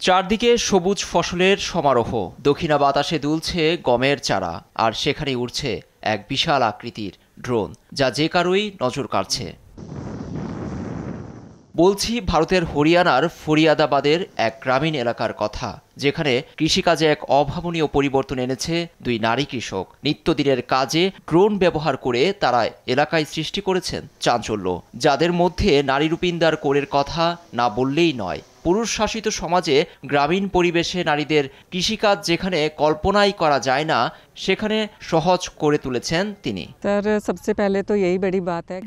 চারদিকে সবুজ ফসলের সমারোহ, দক্ষিণা বাতাসে দুলছে গমের চারা, আর সেখানে উড়ছে এক বিশাল আকৃতির ড্রোন, যা যে কারোই নজর কাড়ছে। বলছি ভারতের হরিয়ানার ফরিয়াদাবাদের এক গ্রামীণ এলাকার কথা, যেখানে কৃষিকাজে এক অভাবনীয় পরিবর্তন এনেছে দুই নারী কৃষক। নিত্যদিনের কাজে ড্রোন ব্যবহার করে তারা এলাকায় সৃষ্টি করেছেন চাঞ্চল্য, যাদের মধ্যে নারী রূপিন্দার কোরের কথা না বললেই নয়। পুরুষ শাসিত সমাজে গ্রামীণ পরিবেশে নারীদের কৃষিকাজ যেখানে কল্পনাই করা যায় না, সেখানে সহজ করে তুলেছেন তিনি।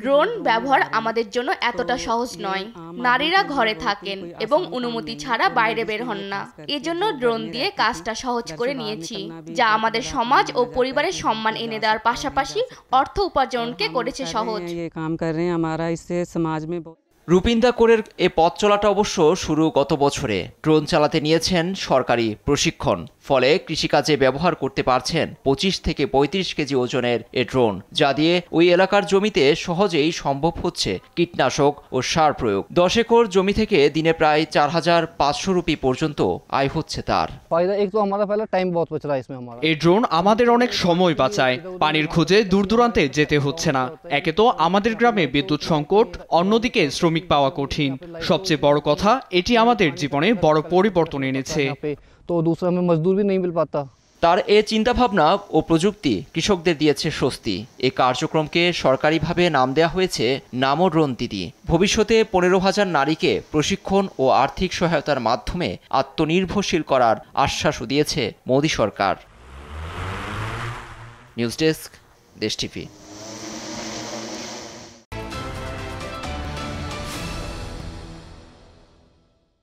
ড্রোন ব্যবহার আমাদের জন্য এতটা সহজ নয়। নারীরা ঘরে থাকেন এবং অনুমতি ছাড়া বাইরে বের হন না। এজন্য ড্রোন দিয়ে কাজটা সহজ করে নিয়েছি, যা আমাদের সমাজ ও পরিবারের সম্মান এনে দেওয়ার পাশাপাশি অর্থ উপার্জনকে করেছে সহজ। রূপিন্দা কোরের এ পথ চলাটা অবশ্য শুরু গত বছরে। ড্রোন চালাতে নিয়েছেন সরকারি প্রশিক্ষণ, ফলে কৃষিকাজে ব্যবহার করতে পারছেন ২৫ থেকে ৩৫ কেজি ওজনের এ ড্রোন, যা দিয়ে ওই এলাকার জমিতে সহজেই সম্ভব হচ্ছে কীটনাশক ও সার প্রয়োগ। ১০ একর জমি থেকে দিনে প্রায় ৪,৫০০ রুপি পর্যন্ত আয় হচ্ছে তার। এই ড্রোন আমাদের অনেক সময় বাঁচায়, পানির খোঁজে দূর দূরান্তে যেতে হচ্ছে না। একে তো আমাদের গ্রামে বিদ্যুৎ সংকট, অন্যদিকে শ্রমিক পাওয়া কঠিন। সবচেয়ে বড় কথা, এটি আমাদের জীবনে বড় পরিবর্তন এনেছে। তার এ চিন্তাভাবনা ও প্রযুক্তি কৃষকদের দিয়েছে স্বস্তি। এ কার্যক্রমকে সরকারিভাবে নাম দেওয়া হয়েছে নামো ড্রোন দিদি। ভবিষ্যতে ১৫,০০০ নারীকে প্রশিক্ষণ ও আর্থিক সহায়তার মাধ্যমে আত্মনির্ভরশীল করার আশ্বাসও দিয়েছে মোদি সরকার। নিউজ ডেস্ক, দেশ টিভি।